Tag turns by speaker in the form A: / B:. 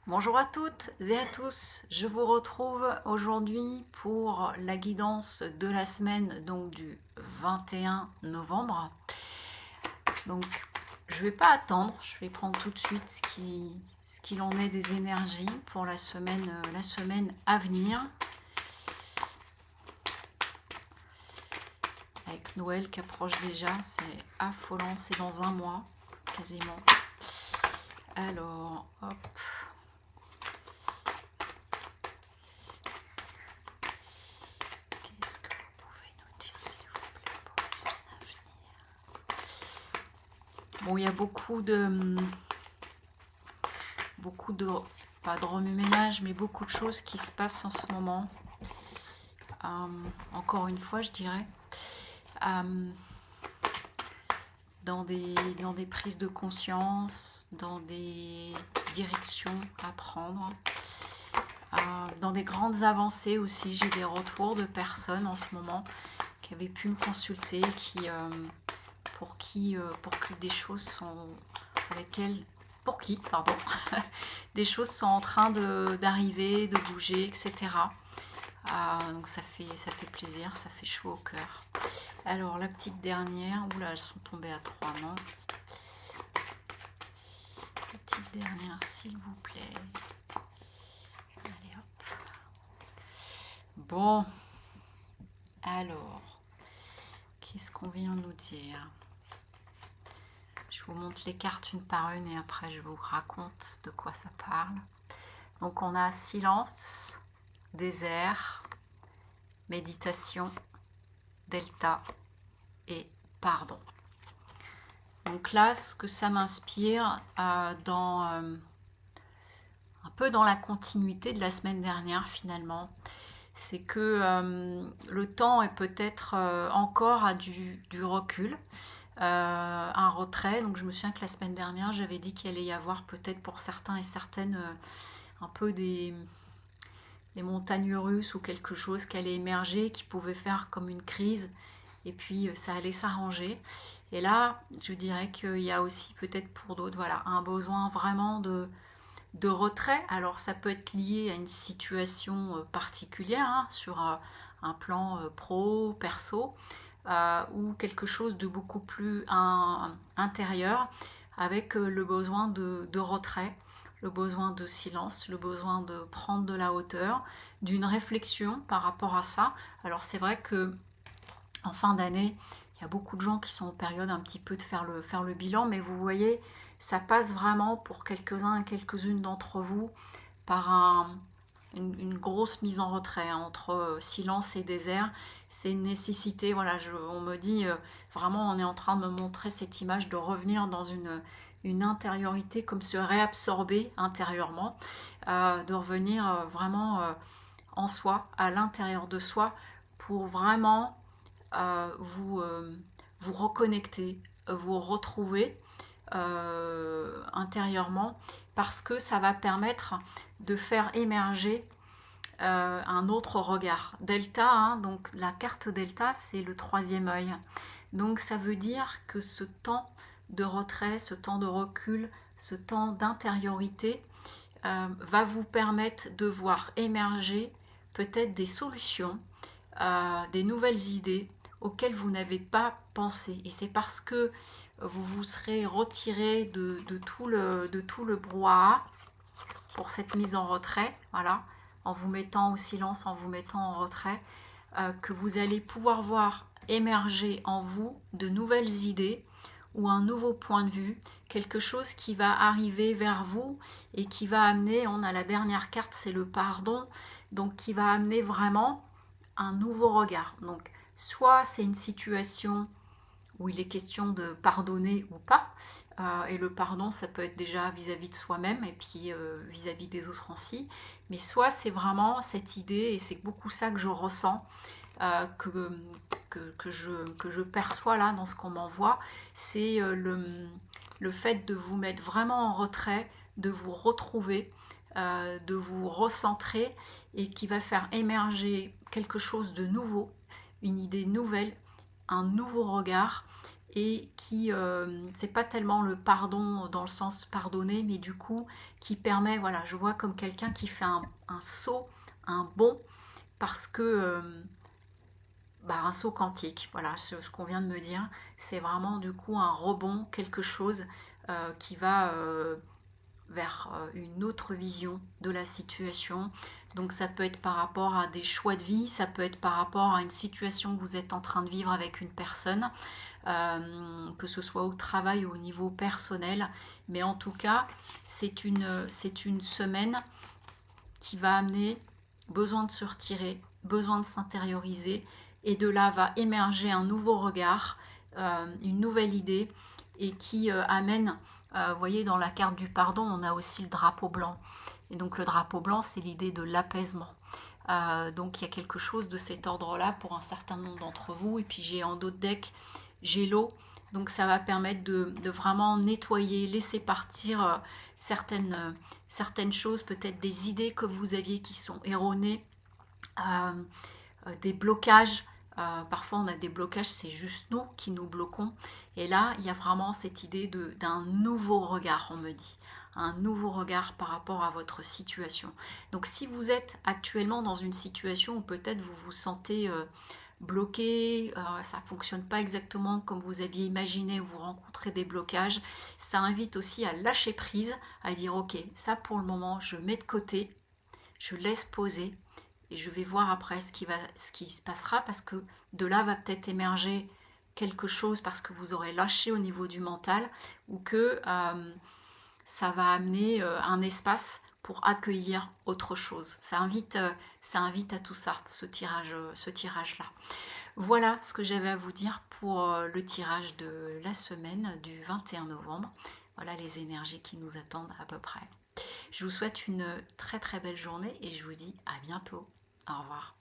A: Bonjour à toutes et à tous, je vous retrouve aujourd'hui pour la guidance de la semaine donc du 21 novembre. Donc je ne vais pas attendre, je vais prendre tout de suite ce qu'il en est des énergies pour la semaine à venir. Avec Noël qui approche déjà, c'est affolant, c'est dans un mois quasiment. Alors, hop. Qu'est-ce que vous pouvez nous dire, s'il vous plaît, pour la semaine à venir? Bon, il y a beaucoup de, pas de remue-ménage, mais beaucoup de choses qui se passent en ce moment. Encore une fois, je dirais, dans des prises de conscience, dans des directions à prendre, dans des grandes avancées aussi. J'ai des retours de personnes en ce moment qui avaient pu me consulter, pour que des choses sont pour lesquelles pour qui, pardon, des choses sont en train d'arriver, de bouger, etc. Donc ça fait plaisir, ça fait chaud au cœur. Alors la petite dernière, oula, elles sont tombées à 3, non? La petite dernière, s'il vous plaît. Allez hop. Bon, alors, qu'est-ce qu'on vient de nous dire? Je vous montre les cartes une par une et après je vous raconte de quoi ça parle. Donc on a silence, désert, méditation, delta et pardon. Donc là, ce que ça m'inspire, un peu dans la continuité de la semaine dernière finalement, c'est que le temps est peut-être encore à du recul, un retrait. Donc je me souviens que la semaine dernière, j'avais dit qu'il allait y avoir peut-être pour certains et certaines un peu des montagnes russes ou quelque chose qui allait émerger, qui pouvait faire comme une crise, et puis ça allait s'arranger. Et là, je dirais qu'il y a aussi peut-être pour d'autres, voilà, un besoin vraiment de retrait. Alors ça peut être lié à une situation particulière, hein, sur un plan pro, perso, ou quelque chose de beaucoup plus intérieur, avec le besoin de retrait, le besoin de silence, le besoin de prendre de la hauteur, d'une réflexion par rapport à ça. Alors c'est vrai que en fin d'année, il y a beaucoup de gens qui sont en période un petit peu de faire le bilan, mais vous voyez, ça passe vraiment pour quelques-uns et quelques-unes d'entre vous par une grosse mise en retrait, hein, entre silence et désert. C'est une nécessité, voilà, on me dit vraiment, on est en train de me montrer cette image de revenir dans une intériorité, comme se réabsorber intérieurement, de revenir vraiment en soi, à l'intérieur de soi, pour vraiment vous reconnecter, vous retrouver intérieurement, parce que ça va permettre de faire émerger un autre regard. Delta, hein, donc la carte Delta, c'est le troisième œil. Donc ça veut dire que ce temps de retrait, ce temps de recul, ce temps d'intériorité va vous permettre de voir émerger peut-être des solutions, des nouvelles idées auxquelles vous n'avez pas pensé. Et c'est parce que vous vous serez retiré de tout le brouhaha pour cette mise en retrait, voilà, en vous mettant au silence, en vous mettant en retrait, que vous allez pouvoir voir émerger en vous de nouvelles idées ou un nouveau point de vue, quelque chose qui va arriver vers vous et qui va amener, on a la dernière carte, c'est le pardon, donc qui va amener vraiment un nouveau regard. Donc soit c'est une situation où il est question de pardonner ou pas, et le pardon ça peut être déjà vis-à-vis de soi-même et puis vis-à-vis des autres aussi, mais soit c'est vraiment cette idée, et c'est beaucoup ça que je ressens, que je perçois là dans ce qu'on m'envoie, c'est le fait de vous mettre vraiment en retrait, de vous retrouver, de vous recentrer, et qui va faire émerger quelque chose de nouveau, une idée nouvelle, un nouveau regard, et qui, c'est pas tellement le pardon dans le sens pardonner, mais du coup qui permet, voilà, je vois comme quelqu'un qui fait un saut, un bond, parce que un saut quantique, voilà, ce qu'on vient de me dire, c'est vraiment du coup un rebond, quelque chose qui va vers une autre vision de la situation. Donc ça peut être par rapport à des choix de vie, ça peut être par rapport à une situation que vous êtes en train de vivre avec une personne, que ce soit au travail ou au niveau personnel. Mais en tout cas, c'est une semaine qui va amener besoin de se retirer, besoin de s'intérioriser, et de là va émerger un nouveau regard, une nouvelle idée, et qui amène, vous voyez, dans la carte du pardon, on a aussi le drapeau blanc. Et donc le drapeau blanc, c'est l'idée de l'apaisement. Donc il y a quelque chose de cet ordre-là pour un certain nombre d'entre vous. Et puis j'ai en d'autres decks, j'ai l'eau. Donc ça va permettre de vraiment nettoyer, laisser partir certaines choses, peut-être des idées que vous aviez qui sont erronées, des blocages. Parfois on a des blocages, c'est juste nous qui nous bloquons. Et là, il y a vraiment cette idée d'un nouveau regard, on me dit. Un nouveau regard par rapport à votre situation. Donc si vous êtes actuellement dans une situation où peut-être vous vous sentez bloqué, ça ne fonctionne pas exactement comme vous aviez imaginé, vous rencontrez des blocages, ça invite aussi à lâcher prise, à dire ok, ça pour le moment je mets de côté, je laisse poser, et je vais voir après ce qui se passera, parce que de là va peut-être émerger quelque chose parce que vous aurez lâché au niveau du mental, ou que ça va amener un espace pour accueillir autre chose. Ça invite à tout ça, ce tirage-là. Voilà ce que j'avais à vous dire pour le tirage de la semaine du 21 novembre. Voilà les énergies qui nous attendent à peu près. Je vous souhaite une très très belle journée et je vous dis à bientôt. Au revoir.